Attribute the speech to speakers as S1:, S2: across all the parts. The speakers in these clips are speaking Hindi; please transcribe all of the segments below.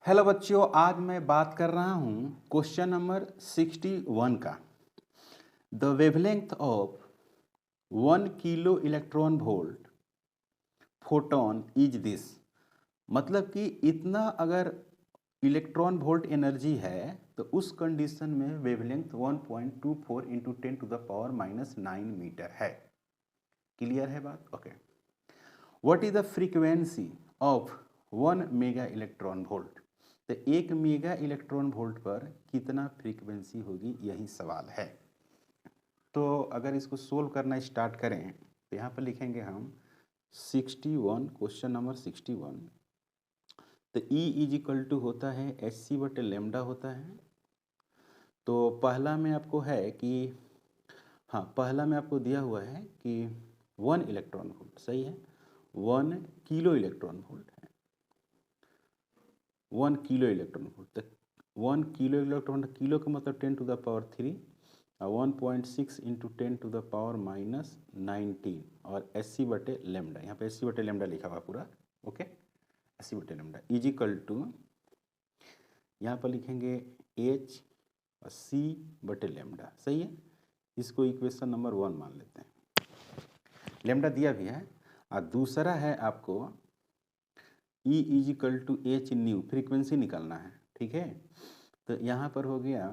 S1: हेलो बच्चों, आज मैं बात कर रहा हूँ क्वेश्चन नंबर 61 का। The wavelength of 1 kilo electron volt photon is this. मतलब कि इतना अगर इलेक्ट्रॉन वोल्ट एनर्जी है तो उस कंडीशन में wavelength 1.24 into 10 to the power -9 metre है। क्लियर है बात? Okay. What is the frequency of 1 mega electron volt? तो 1 मेगा इलेक्ट्रॉन वोल्ट पर कितना फ्रीक्वेंसी होगी, यही सवाल है। तो अगर इसको सोल्व करना स्टार्ट करें तो यहाँ पर लिखेंगे हम 61, क्वेश्चन नंबर 61। तो E इज इक्वल टू होता है hc/λ होता है। तो पहला में आपको है कि पहला में आपको दिया हुआ है कि 1 इलेक्ट्रॉन वोल्ट, सही है। 1 किलो इलेक्ट्रॉन वोल्ट है, 1 किलो इलेक्ट्रॉन वोल्ट। तो 1 किलो इलेक्ट्रॉन, किलो का मतलब 10 टू द पावर 3 और 1.6 इंटू 10 टू द पावर -19 और hc/λ। यहाँ पे hc/λ लिखा हुआ पूरा, okay. hc/λ is equal to, यहाँ पर लिखेंगे h और c/λ, सही है। इसको इक्वेशन नंबर 1 मान लेते हैं। लेमडा दिया भी है और दूसरा है आपको E is equal to H nu, frequency निकालना है, ठीक है। तो यहाँ पर हो गया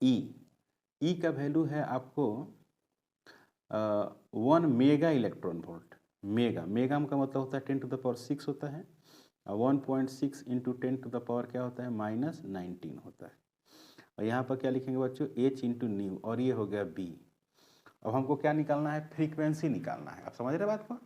S1: ई का वैल्यू है आपको 1 मेगा इलेक्ट्रॉन वोल्ट। मेगा का मतलब होता है 10 टू द पावर 6 होता है और 1.6 इंटू 10 टू द पावर क्या होता है -19 होता है। और यहाँ पर क्या लिखेंगे बच्चों, एच इंटू न्यू, और ये हो गया बी। अब हमको क्या निकालना है, फ्रीक्वेंसी निकालना है। आप समझ रहे बात को?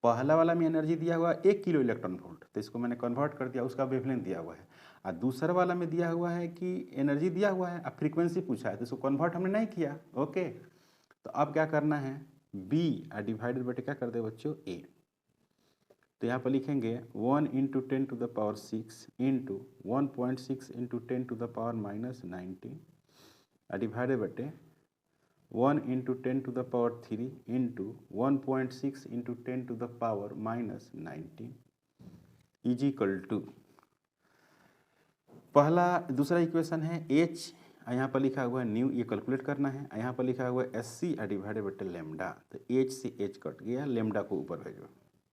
S1: पहला वाला में एनर्जी दिया हुआ 1 किलो इलेक्ट्रॉन वोल्ट, तो इसको मैंने कन्वर्ट कर दिया, उसका वेवलेंथ दिया हुआ है। और दूसरा वाला में दिया हुआ है कि एनर्जी दिया हुआ है, अब फ्रीक्वेंसी पूछा है, तो इसको कन्वर्ट हमने नहीं किया, ओके। तो अब क्या करना है, बी डिवाइडेड बटे क्या कर दे बच्चों, ए। तो यहाँ पर लिखेंगे 1 into 10 to the power 6 into 1.6 into 10 to the power -19 divided बटे 1 into 10 to the power 3 into 1.6 into 10 to the power -19 is equal to, पहला दूसरा इक्वेशन है एच, यहाँ पर लिखा हुआ है न्यू, ये कैलकुलेट करना है। यहाँ पर लिखा हुआ है एस सी डिवाइडेड बटे लेमडा। तो एच से एच कट गया, लेमडा को ऊपर भेजो।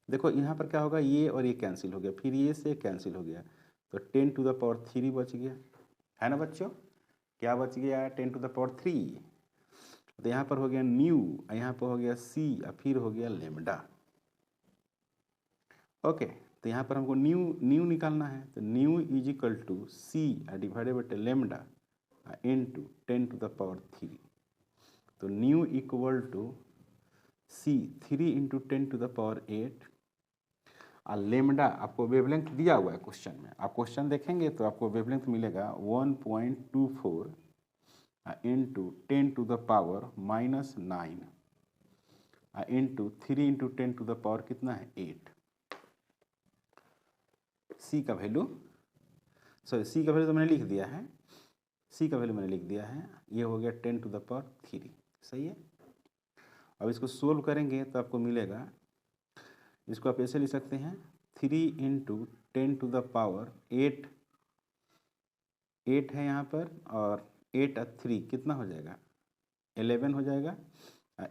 S1: देखो यहाँ पर क्या होगा, ये और ये कैंसिल हो गया, फिर ये से कैंसिल हो गया, तो 10 टू द पावर 3 बच गया, है ना बच्चों? क्या बच गया, 10 टू द पावर 3। तो यहाँ पर हो गया न्यू, यहाँ पर हो गया सी और फिर हो गया लेमडा, ओके। तो यहाँ पर हमको न्यू निकालना है। तो nu is equal to C divided by lambda into 10 to the power 3। तो nu equal to C 3 into 10 to the power 8 और लेमडा आपको वेवलेंथ दिया हुआ है क्वेश्चन में। आप क्वेश्चन देखेंगे तो आपको वेवलेंथ मिलेगा 1.24 into 10 to the power -9 into 3 into 10 to the power कितना है 8। सी का वैल्यू, सॉरी सी का वैल्यू तो मैंने लिख दिया है, सी का वैल्यू मैंने लिख दिया है, ये हो गया 10 टू द पावर 3, सही है। अब इसको सोल्व करेंगे तो आपको मिलेगा, इसको आप ऐसे लिख सकते हैं 3 इंटू 10 टू द पावर 8 है यहाँ पर, और 8 और 3 कितना हो जाएगा 11 हो जाएगा।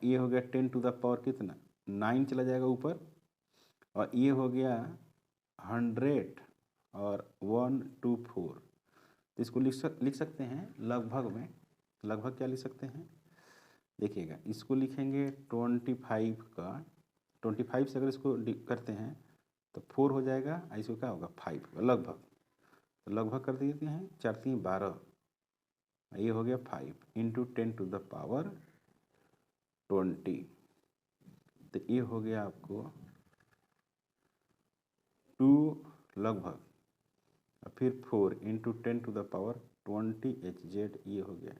S1: ये हो गया 10 टू द पावर कितना 9 चला जाएगा ऊपर, और ये हो गया 100 और 124। तो इसको लिख सकते हैं लगभग में, लगभग क्या लिख सकते हैं, देखिएगा इसको लिखेंगे 25 का, 25 से अगर इसको करते हैं तो 4 हो जाएगा, इसको क्या होगा 5 लगभग। तो लगभग कर देते हैं, 4 3 12, ये हो गया 5 इंटू 10 टू द पावर 20। तो ये हो गया आपको 2 लगभग, और फिर 4 into 10 to the power 20 HZ, ये हो गया।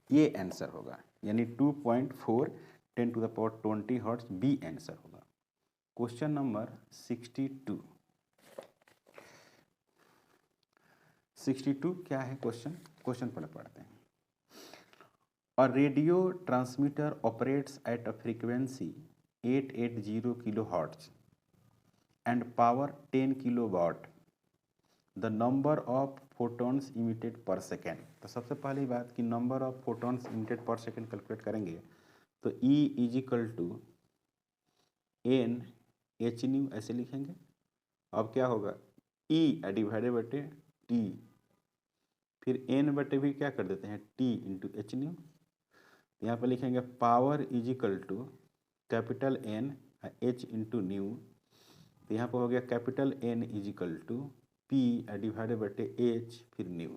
S1: ये आंसर होगा, यानी 2.4 10 to the power 20 hertz, B answer होगा। Question number 62। 62 क्या है क्वेश्चन, क्वेश्चन पढ़ते हैं। A radio transmitter operates at a frequency 880 kilo hertz and power 10 kilowatt, the number of photons emitted per second। तो सबसे पहली बात कि number of photons emitted per second calculate करेंगे तो E is equal to N H nu ऐसे लिखेंगे। अब क्या होगा E डिवाइडेड बटे टी, फिर एन बटे भी क्या कर देते हैं टी इंटू एच न्यू। यहाँ पर लिखेंगे power is equal to capital N H into nu. तो यहाँ पर हो गया capital N is equal to P divided बटे एच फिर न्यू।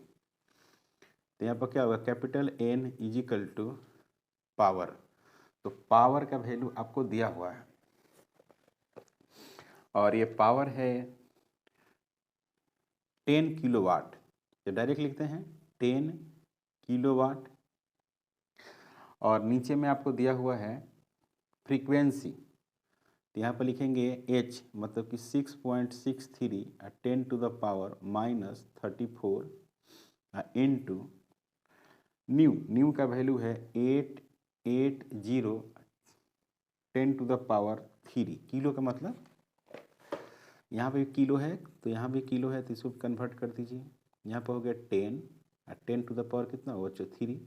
S1: तो यहाँ पर क्या होगा capital N is equal to power. तो पावर का वैल्यू आपको दिया हुआ है और ये पावर है 10 किलोवाट। तो डायरेक्ट लिखते हैं 10 किलोवाट और नीचे में आपको दिया हुआ है फ्रीक्वेंसी। तो यहाँ पर लिखेंगे h मतलब कि 6.63 10 to the power -34 into nu का वैल्यू है 880 10 टू द पावर 3। किलो का मतलब यहाँ पे किलो है तो यहाँ भी किलो है तो इसको कन्वर्ट कर दीजिए। यहाँ पर हो गया 10 टू द पावर कितना हुआ 3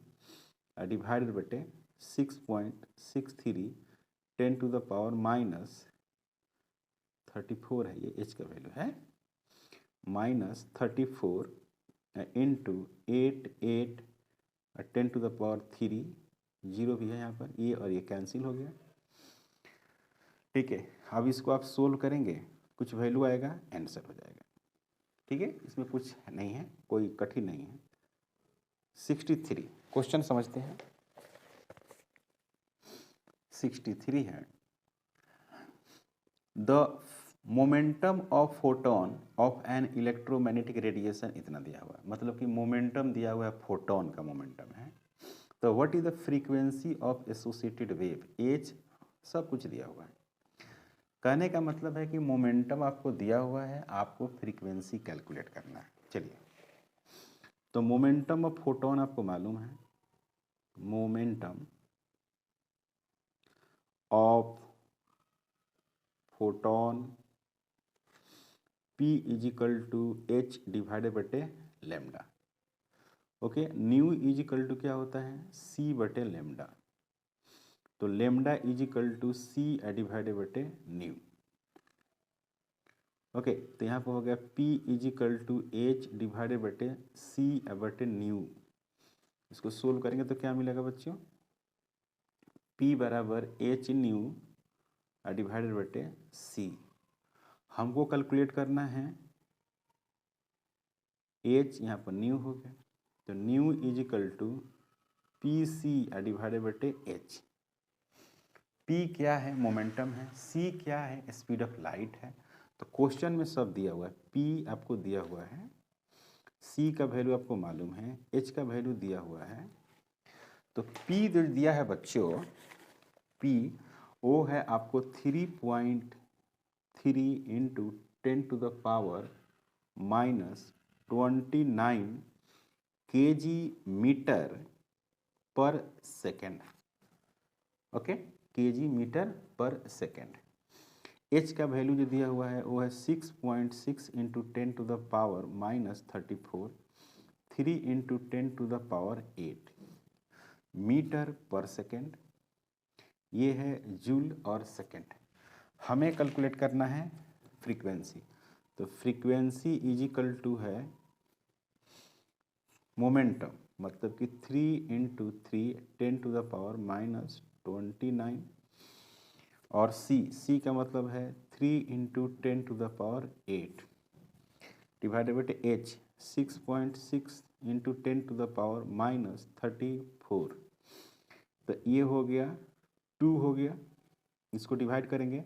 S1: डिवाइडेड बटे 6.63 10 टू द पावर -34 है, ये h का वैल्यू है -34 into 8 10 to the power 3, zero भी है यहाँ पर, ये और ये कैंसिल हो गया। ठीक है, अब इसको आप सोल्व करेंगे कुछ वैल्यू आएगा आंसर हो जाएगा। ठीक है, इसमें कुछ नहीं है, कोई कठिन नहीं है। 63 क्वेश्चन समझते हैं। 63 है the momentum of photon of an electromagnetic radiation, इतना दिया हुआ है, मतलब कि मोमेंटम दिया हुआ है, फोटोन का मोमेंटम है। तो what is the frequency of associated wave, H सब कुछ दिया हुआ है। कहने का मतलब है कि मोमेंटम आपको दिया हुआ है, आपको फ्रीक्वेंसी कैलकुलेट करना है। चलिए, तो मोमेंटम ऑफ फोटोन आपको मालूम है, momentum of photon P is equal to H divided बटे lambda. Okay, nu is equal to क्या होता है C बटे लेमडा। तो lambda is equal to C divided बटे न्यू। ओके, तो यहाँ पर हो गया P is equal to H divided बटे C बटे न्यू। इसको सोल्व करेंगे तो क्या मिलेगा बच्चों, P बराबर एच न्यू डिवाइडेड बटे C। हमको कैलकुलेट करना है H, यहाँ पर न्यू हो गया, तो nu is equal to P C divided बटे एच। P क्या है मोमेंटम है, C क्या है स्पीड ऑफ लाइट है। तो क्वेश्चन में सब दिया हुआ है, P आपको दिया हुआ है, C का वैल्यू आपको मालूम है, H का वैल्यू दिया हुआ है। तो P जो दिया है बच्चों, P वो है आपको 3.3 into 10 to the power -29 kg metre per second. Okay, kg metre per second. H का वैल्यू जो दिया हुआ है वो है 6.6 into 10 to the power -34 3 into 10 to the power 8 metre per second. ये है जूल और सेकेंड। हमें कैलकुलेट करना है फ्रीक्वेंसी। तो फ्रीक्वेंसी इज इक्वल टू है मोमेंटम, मतलब कि 3 इंटू 3 10 टू द पावर -29 और C का मतलब है 3 into 10 to the power 8 divided बटे H 6.6 into 10 to the power -34। तो ये हो गया 2 हो गया, इसको डिवाइड करेंगे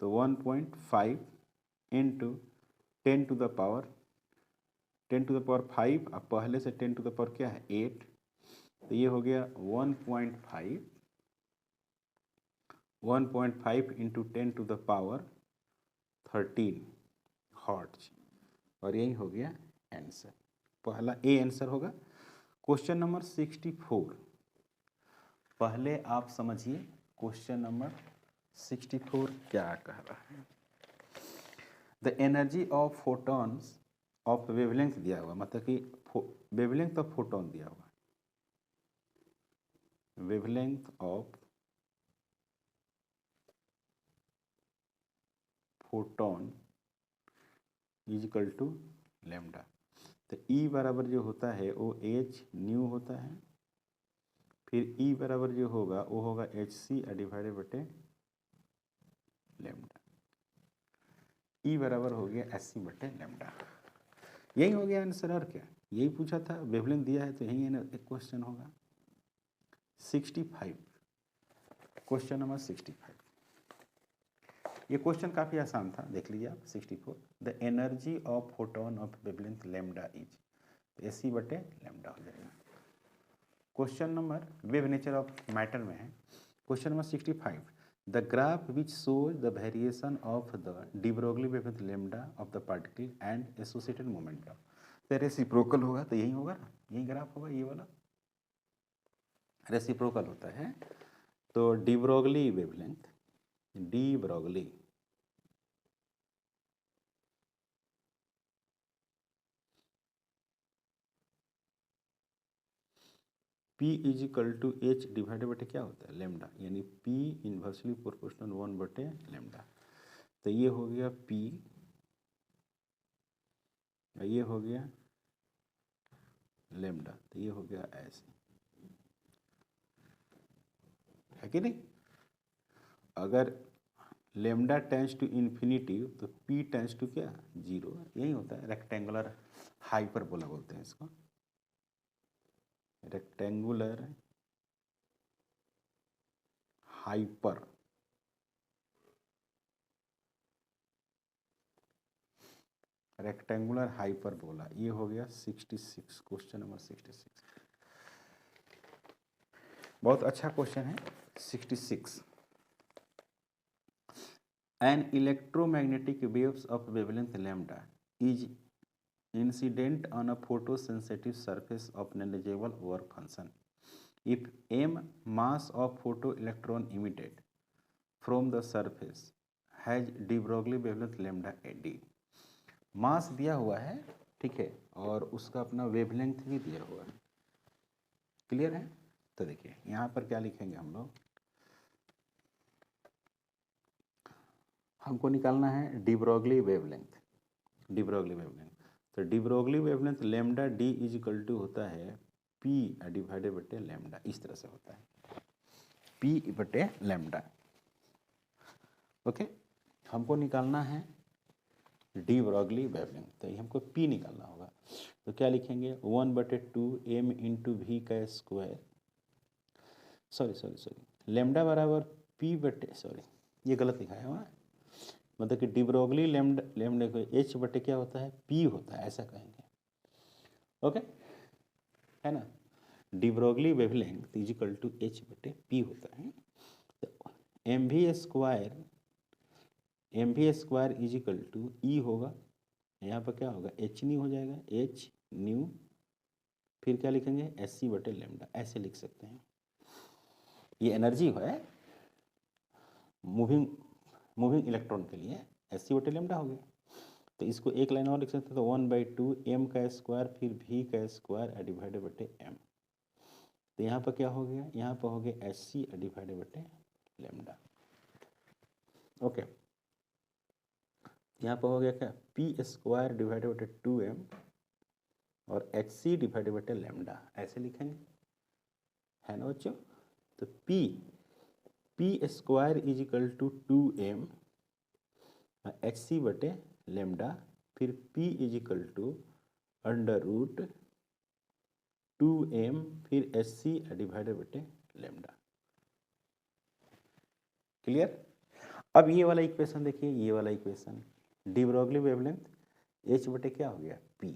S1: तो 1.5 इंटू 10 टू द पावर 5, अब पहले से 10 टू द पावर क्या है 8, तो ये हो गया 1.5 into 10 to the power 13 hertz. और यही हो गया आंसर, पहला ए आंसर होगा। क्वेश्चन नंबर 64, पहले आप समझिए क्वेश्चन नंबर 64 क्या कह रहा है? The energy of photons of wavelength दिया हुआ, मतलब कि वेवलेंथ ऑफ फोटोन दिया हुआ, wavelength of photon is equal to lambda. तो ई बराबर जो होता है वो एच न्यू होता है, फिर ई बराबर जो होगा वो होगा एच सी डिवाइडेड बटे लैम्डा। ई बराबर हो गया एस सी बटे लैम्डा। यही हो गया आंसर, और क्या, यही पूछा था, वेवलेंथ दिया है तो यही है ना, एक क्वेश्चन होगा। 65, क्वेश्चन नंबर 65। ये क्वेश्चन काफ़ी आसान था, देख लीजिए आप। 64, the energy of photon of wavelength lambda is, तो एस सी बटे लैम्डा हो जाएगा। Question number wave nature of matter में है। Question number 65, the graph which shows the variation of the D Broglie wavelength lambda of the particle and associated momentum. तो रेसिप्रोकल होगा, तो यही होगा ना, यही ग्राफ होगा, ये वाला रेसिप्रोकल होता है। तो de Broglie wavelength, de Broglie P is equal to H divided बटे क्या होता है, लैम्डा, यानी P इनवर्सली प्रोपोर्शनल 1 बटे लैम्डा। तो ये हो गया P, ये हो गया लैम्डा, तो ये हो गया ऐसे, है कि नहीं। अगर लैम्डा टेंस टू इन्फिनिटी तो P टेंस टू क्या, 0, यही होता है। रेक्टेंगुलर हाइपरबोला बोलते हैं इसको, रेक्टेंगुलर हाइपर, रेक्टेंगुलर हाइपरबोला। ये हो गया 66, क्वेश्चन नंबर 66। बहुत अच्छा क्वेश्चन है 66। An electromagnetic waves of wavelength lambda is incident on a photosensitive surface of negligible work function. If m mass of photoelectron emitted from the surface has de Broglie wavelength lambda d, मास दिया हुआ है, ठीक है, और उसका अपना वेवलेंथ भी दिया हुआ है। क्लियर है? तो देखिए यहाँ पर क्या लिखेंगे हम लोग, हमको निकालना है de Broglie wavelength, de Broglie wavelength. तो de Broglie wavelength lambda D is equal to होता है पी डिवाइडेड बटे लैम्डा, इस तरह से होता है, पी बटे लैम्डा। ओके, हमको निकालना है डी ब्रोगली वेवलेंथ, तो हमको पी निकालना होगा। तो क्या लिखेंगे, 1/2 एम इंटू वी का स्क्वायर, सॉरी लैम्डा बराबर पी बटे, सॉरी ये गलत लिखा है वहाँ, मतलब कि डी ब्रोगली लैम्डा, लैम्डा को एच बटे क्या होता है, पी होता है, ऐसा कहेंगे। ओके, है ना, de Broglie wavelength is equal to H बटे पी होता है। तो M V square is equal to E होगा, यहाँ पर क्या होगा, एच न्यू हो जाएगा, एच न्यू, फिर क्या लिखेंगे, एस सी बटे लैम्डा, ऐसे लिख सकते हैं। ये एनर्जी है मूविंग इलेक्ट्रॉन के लिए, एस सी बटे लैम्डा हो गया। तो इसको एक लाइन और लिख सकते हैं, तो 1/2 एम का स्क्वायर फिर वी का स्क्वायर डिवाइडेड बटे एम। तो यहाँ पर क्या हो गया, यहाँ पर हो गया एस सी डिवाइडेड बटे लैम्डा। ओके, यहाँ पर हो गया क्या, पी स्क्वायर डिवाइडेड बटे 2m और एच सी डिवाइडेड बटे लैम्डा, ऐसे लिखेंगे, है ना बच्चों। तो P square is equal to 2m H C बटे लैम्डा, फिर p is equal to under root 2m फिर एच सी डिवाइडेड बटे लैम्डा। क्लियर? अब ये वाला इक्वेशन देखिए, ये वाला equation de Broglie wavelength H बटे क्या हो गया, p,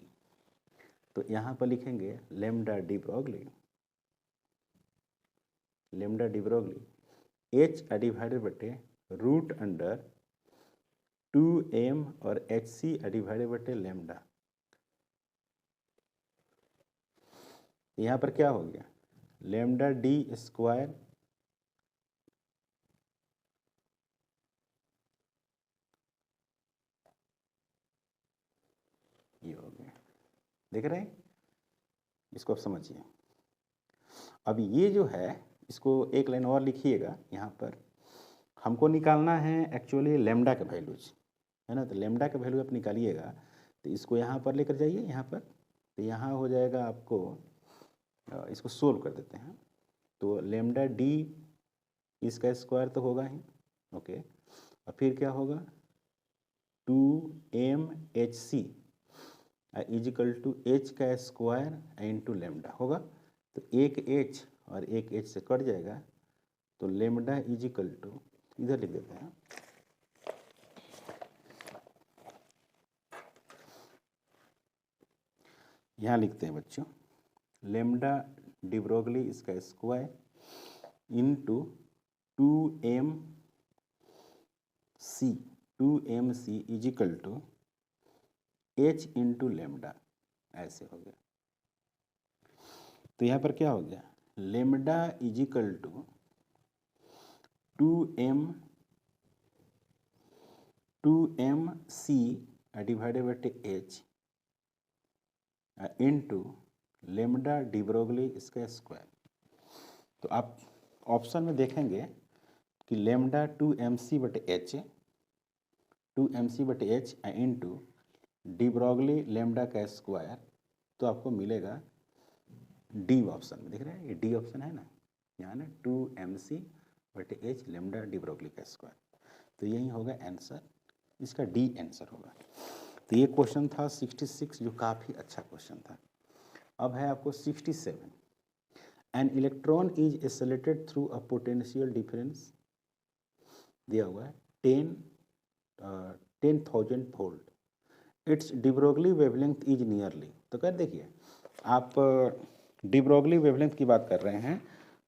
S1: तो यहाँ पर लिखेंगे lambda de Broglie H divided बटे रूट अंडर 2m और एच सी डिवाइडेड बटे लैम्डा। यहाँ पर क्या हो गया, लैम्डा डी स्क्वायर देख रहे हैं, इसको आप समझिए। अब ये जो है इसको एक लाइन और लिखिएगा। यहाँ पर हमको निकालना है एक्चुअली लेमडा के वैल्यूज, है ना। तो लेमडा का वैल्यू आप निकालिएगा, तो इसको यहाँ पर लेकर जाइए यहाँ पर, तो यहाँ हो जाएगा आपको, इसको सोल्व कर देते हैं। तो लेमडा डी इसका स्क्वायर तो होगा ही, ओके। और फिर क्या होगा, 2mhc इजिकल टू एच का स्क्वायर इंटू लेमडा होगा। तो एक एच और एक एच से कट जाएगा, तो लेमडा इजिकल टू, इधर लिख देते हैं, यहाँ लिखते हैं बच्चों, लेमडा डिब्रोगली इसका square into 2mc is equal to h into lambda, ऐसे हो गया। तो यहाँ पर क्या हो गया, lambda is equal to 2mc divided by h into lambda de Broglie इसका स्क्वायर। तो आप ऑप्शन में देखेंगे कि लेमडा 2mc बटे एच, 2mc बटे एच इंटू डिब्रोगली लेमडा का स्क्वायर, तो आपको मिलेगा डी ऑप्शन में। देख रहे हैं, ये डी ऑप्शन है ना, यहाँ ना 2mc बटे एच लेमडा डिब्रोगली का स्क्वायर। तो यही होगा आंसर, इसका डी आंसर होगा। तो ये क्वेश्चन था 66, जो काफ़ी अच्छा क्वेश्चन था। अब है आपको 67, an electron is accelerated through a potential difference, दिया हुआ है 10,000 volt, it's de Broglie wavelength is nearly. तो क्या देखिए, आप डिब्रोगली वेवलेंथ की बात कर रहे हैं,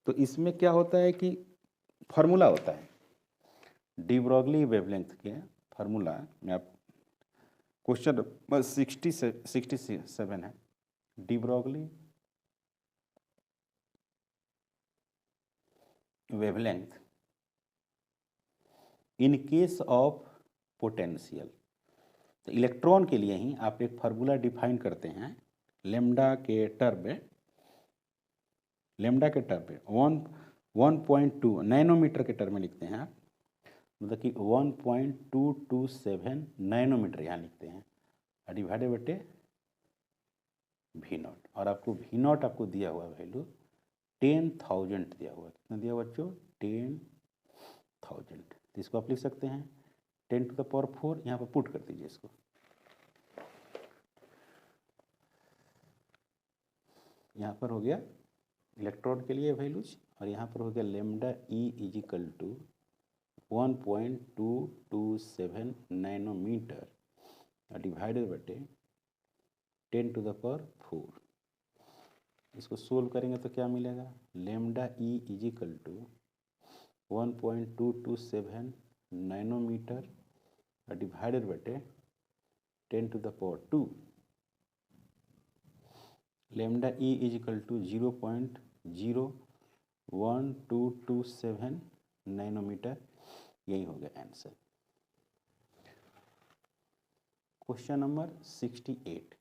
S1: तो इसमें क्या होता है कि फार्मूला होता है डिब्रोगली वेवलेंथ के फार्मूला में। आप क्वेश्चन नंबर 67 है, de Broglie wavelength in case of potential. तो इलेक्ट्रॉन के लिए ही आप एक फार्मूला डिफाइन करते हैं लेमडा के टर्म में, लेमडा के टर्म पे 1.2 नैनोमीटर के टर्म में लिखते हैं आप, मतलब कि 1.227 नैनोमीटर यहाँ लिखते हैं, डिवाइडेड बटे वी नॉट। और आपको वी नॉट आपको दिया हुआ वैल्यू 10,000 दिया हुआ, कितना दिया बच्चों, 10,000। तो इसको आप लिख सकते हैं 10 टू द पावर 4, यहाँ पर पुट कर दीजिए इसको। यहाँ पर हो गया इलेक्ट्रॉन के लिए वैल्यूज, और यहाँ पर हो गया lambda E is equal to 1.227 nanometre divided बटे 10 टू द पावर 4। इसको सोल्व करेंगे तो क्या मिलेगा, lambda E is equal to 1.227 nanometre divided बटे 10 to the power 2। Lambda E is equal to 0.01227 nanometre, यही हो गया answer. Question number 68,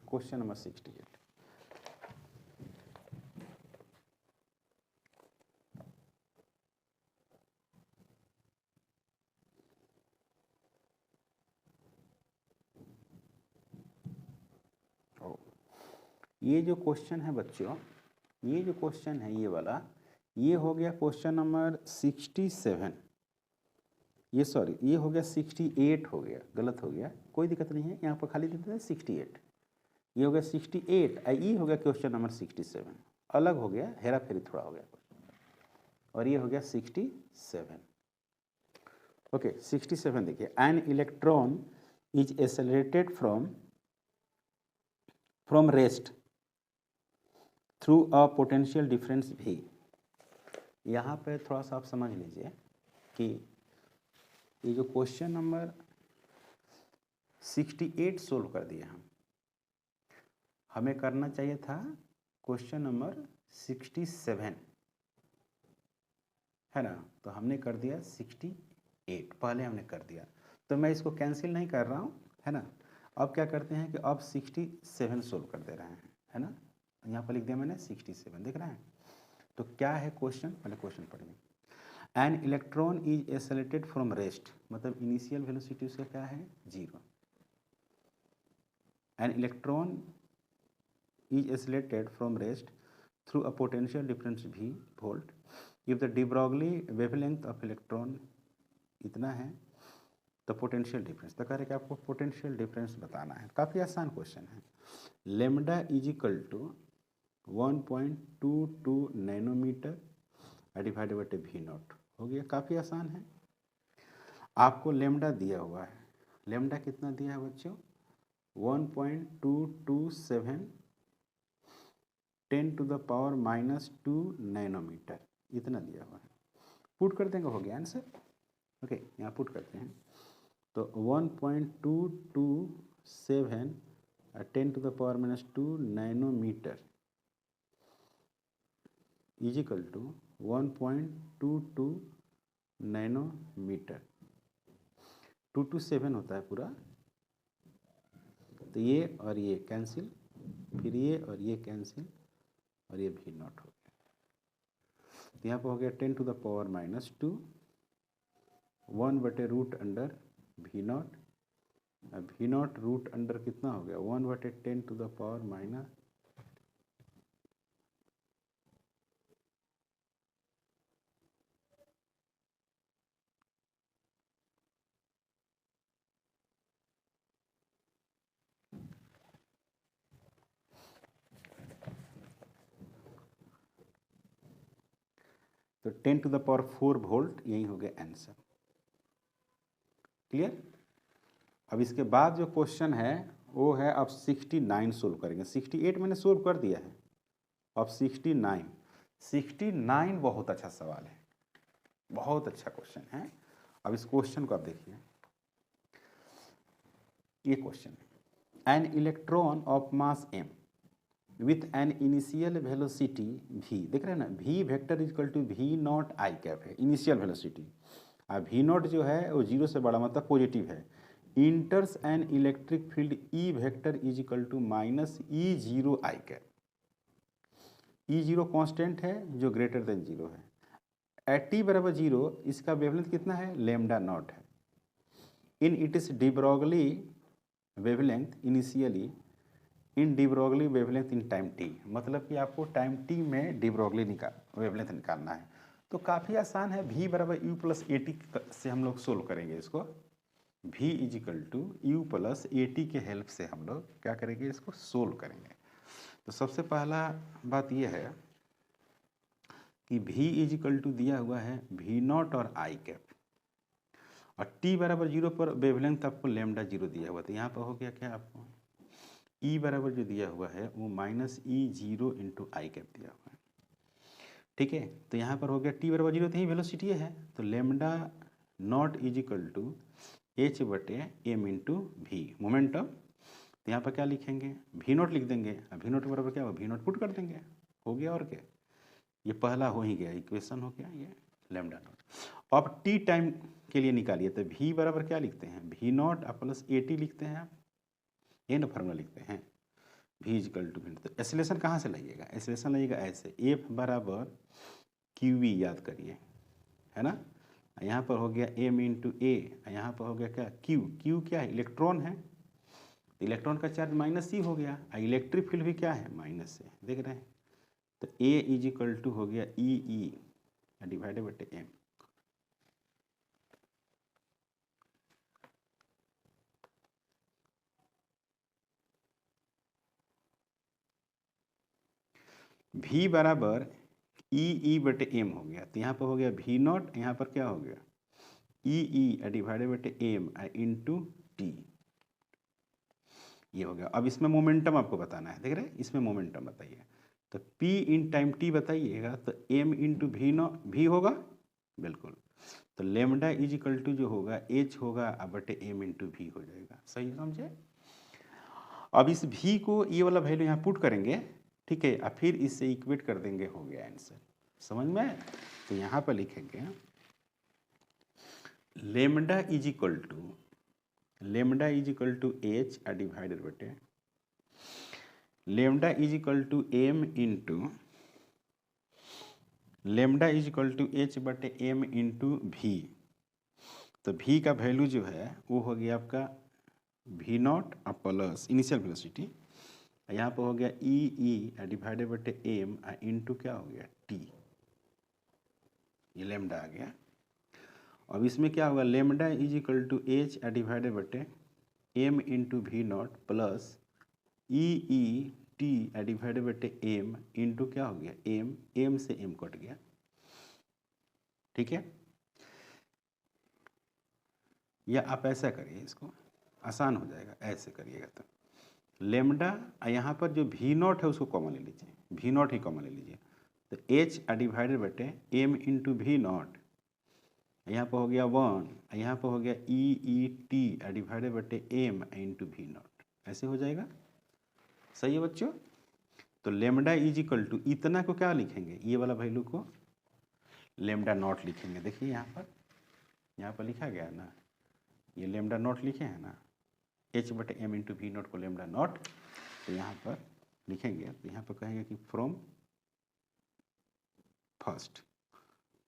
S1: question number 68, ये जो क्वेश्चन है बच्चों, ये जो क्वेश्चन है ये वाला, ये हो गया क्वेश्चन नंबर 67, ये सॉरी ये हो गया 68 हो गया, गलत हो गया, कोई दिक्कत नहीं है, यहाँ पर खाली देते हैं 68, ये हो गया 68, ये हो गया क्वेश्चन नंबर 67, अलग हो गया, हेरा फेरी थोड़ा हो गया, और ये हो गया 67। ओके 67 देखिए, an electron is accelerated from rest through a potential difference भी। यहाँ पे थोड़ा सा आप समझ लीजिए कि ये जो क्वेश्चन नंबर 68 सोल्व कर दिए हमें करना चाहिए था क्वेश्चन नंबर 67, है ना। तो हमने कर दिया 68, पहले हमने कर दिया, तो मैं इसको कैंसिल नहीं कर रहा हूँ, है ना। अब क्या करते हैं कि अब 67 सोल्व कर दे रहे हैं, है ना। यहाँ पर लिख दिया मैंने 67, देख रहे हैं। तो क्या है क्वेश्चन, पहले क्वेश्चन पढ़िए। An electron is accelerated from rest, मतलब इनिशियल वेलोसिटी उसका क्या है, 0। An electron is accelerated from rest through a potential difference v volt if the de Broglie wavelength of electron इतना है तो पोटेंशियल डिफरेंस, तो कह रहे कि आपको पोटेंशियल डिफरेंस बताना है। काफ़ी आसान क्वेश्चन है। Lambda is equal to 1.22 nanometre divided by V naught हो गया, काफ़ी आसान है। आपको लेमडा दिया हुआ है, लेमडा कितना दिया है बच्चों, 1.227 10⁻⁻² नैनोमीटर, इतना दिया हुआ है। पुट कर देंगे, हो गया आंसर। ओके, यहाँ पुट करते हैं तो 1.227 10⁻⁻² nanometre is equal to 1.22 nanometre. 227 होता है पूरा, तो ये और ये कैंसिल, फिर ये और ये कैंसिल, और ये भी नॉट हो गया। तो यहाँ पर हो गया 10⁻⁻², 1/√अंडर v0। v0 रूट अंडर कितना हो गया, 1/10⁻⁻। तो 10⁴ वोल्ट, यही हो गया आंसर। क्लियर। अब इसके बाद जो क्वेश्चन है वो है, अब 69 सोल्व करेंगे। 68 मैंने सोल्व कर दिया है, अब 69 बहुत अच्छा सवाल है, बहुत अच्छा क्वेश्चन है। अब इस क्वेश्चन को आप देखिए, ये क्वेश्चन है, an electron of mass m with an initial velocity v, देख रहे हैं ना, v vector equal to v0 i cap है इनिशियल वेलोसिटी, और v0 जो है वो 0 से बड़ा मतलब पॉजिटिव है। Enters an electric field E vector is equal to -E0 i cap. E0 constant है जो ग्रेटर देन 0 है। एट t बराबर 0 इसका वेवलेंथ कितना है, लेमडा नॉट है। In it is D Broglie wavelength initially in D Broglie wavelength in time t, मतलब कि आपको टाइम t में डी ब्रोगली वेवलेंथ निकालना है। तो काफ़ी आसान है, v बराबर u प्लस ए टी से हम लोग सोल्व करेंगे इसको। v is equal to u plus A T के हेल्प से हम लोग क्या करेंगे, इसको सोल्व करेंगे। तो सबसे पहला बात यह है कि v इज इक्वल टू दिया हुआ है v0 और i कैप, और t बराबर 0 पर वेवलेंथ आपको लेमडा 0 दिया हुआ। तो यहाँ पर हो गया क्या, आपको E बराबर जो दिया हुआ है वो -E0 इंटू आई कैप दिया हुआ है, ठीक है। तो यहाँ पर हो गया t बराबर 0, तो यही वेलोसिटी है, तो lambda naught is equal to h/m into V momentum. तो यहाँ पर क्या लिखेंगे, v0 लिख देंगे, v0 बराबर क्या होगा, v0 पुट कर देंगे, हो गया। और क्या, ये पहला हो ही गया, इक्वेशन हो गया ये लेमडा नॉट। अब t टाइम के लिए निकालिए, तो v बराबर क्या लिखते हैं, v0 प्लस ए टी लिखते हैं आप, ये ना फार्मूला लिखते हैं, v इक्वल टू। तो एक्सेलरेशन कहाँ से लाइएगा, एक्सेलरेशन लाइएगा ऐसे, F बराबर QV याद करिए, है ना। यहाँ पर हो गया m इंटू ए, यहाँ पर हो गया क्या Q, Q क्या है, इलेक्ट्रॉन है, इलेक्ट्रॉन का चार्ज -c हो गया, इलेक्ट्रिक फील्ड भी क्या है, -से, देख रहे हैं। तो A इज इक्वल टू हो गया E divided by m। v बराबर E/m हो गया, तो यहाँ पर हो गया v0, यहाँ पर क्या हो गया E divided by m into T, ये हो गया। अब इसमें मोमेंटम आपको बताना है, देख रहे हैं, इसमें मोमेंटम बताइए। तो p इन टाइम t बताइएगा, तो m इंटू v होगा, बिल्कुल। तो लेमडा इज इक्वल टू जो होगा h होगा बटे m इंटू वी हो जाएगा, सही समझे। अब इस v को ये वाला वैल्यू यहाँ पुट करेंगे, ठीक है, और फिर इससे इक्वेट कर देंगे, हो गया आंसर, समझ में। तो यहाँ पर लिखेंगे lambda is equal to, lambda is equal to H divided बटे lambda is equal to M into lambda is equal to H बटे एम इंटू भी। तो भी का वैल्यू जो है वो हो गया आपका भी नॉट और प्लस इनिशियल वेलोसिटी, यहाँ पर हो गया ई डिवाइडेड बटे एम इंटू क्या हो गया टी, ये लेमडा आ गया। अब इसमें क्या होगा lambda is equal to H divided बटे M into V naught plus E T divided बटे एम इंटू क्या हो गया एम से एम कट गया। ठीक है, या आप ऐसा करिए, इसको आसान हो जाएगा, ऐसे करिएगा तो लेमडा यहाँ पर जो भी नॉट है उसको कॉमन ले लीजिए, भी नॉट ही कॉमन ले लीजिए, तो एच डिवाइडेड बटे एम इंटू भी नॉट, यहाँ पर हो गया 1, यहाँ पर हो गया ई टी डिवाइडेड बटे एम इंटू भी नॉट, ऐसे हो जाएगा। सही है बच्चों। तो लेमडा इज इक्वल टू इतना को क्या लिखेंगे, ये वाला वैल्यू को लेमडा नॉट लिखेंगे। देखिए यहाँ पर लिखा गया ना, ये लेमडा नॉट लिखे हैं ना, एच बटे एम इंटू भी नॉट को लेमडा नॉट, तो यहाँ पर लिखेंगे, तो यहाँ पर कहेंगे कि फ्रॉम फर्स्ट,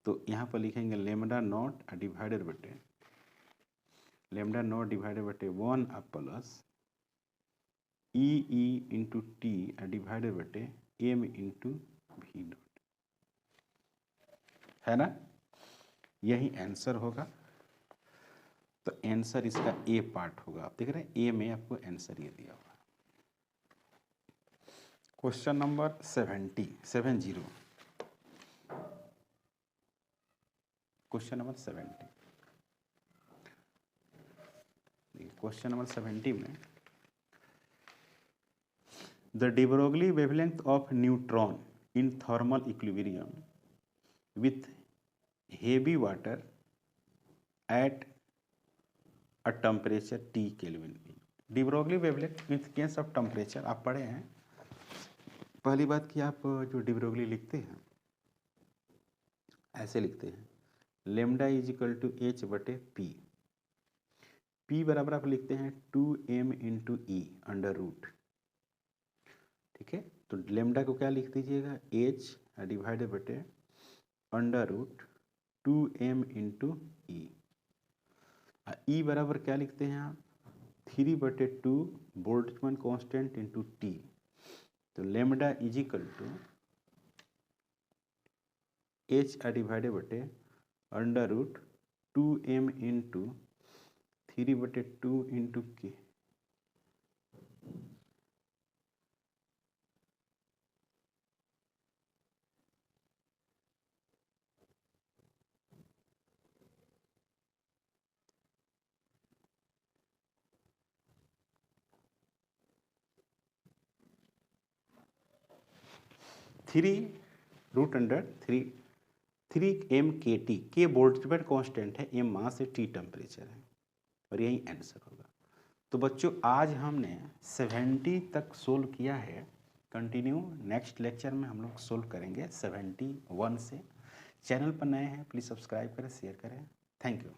S1: तो यहाँ पर लिखेंगे लेमडा नॉट डिवाइडेड बटे लेमडा नॉट डिवाइडेड बटे 1 plus E into T divided बटे एम इंटू भी नॉट, है ना। यही आंसर होगा। तो आंसर इसका ए पार्ट होगा, आप देख रहे हैं ए में आपको आंसर ये दिया हुआ। Question number 70 question number 70, question number 70 में the de Broglie wavelength of neutron in thermal equilibrium with heavy water at a temperature T kelvin. De Broglie wavelength with case of temperature आप पढ़े हैं। पहली बात कि आप जो डिब्रोगली लिखते हैं ऐसे लिखते हैं, lambda is equal to H बटे पी बराबर आप लिखते हैं 2m इंटू ई अंडर रूट। ठीक है, तो लेमडा को क्या लिख दीजिएगा एच डिवाइडेड बटे under root 2m into E बराबर क्या लिखते हैं आप 3/2 बोल्ट्जमैन कांस्टेंट इंटू टी। तो lambda is equal to H divided बटे under root 2m into 3/2 into K. Three M K T, K Boltzmann constant है, एम मास है, टी टेम्परेचर है, और यही आंसर होगा। तो बच्चों आज हमने 70 तक सोल्व किया है। कंटिन्यू नेक्स्ट लेक्चर में हम लोग सोल्व करेंगे 71 से। चैनल पर नए हैं प्लीज़ सब्सक्राइब करें, शेयर करें। Thank you.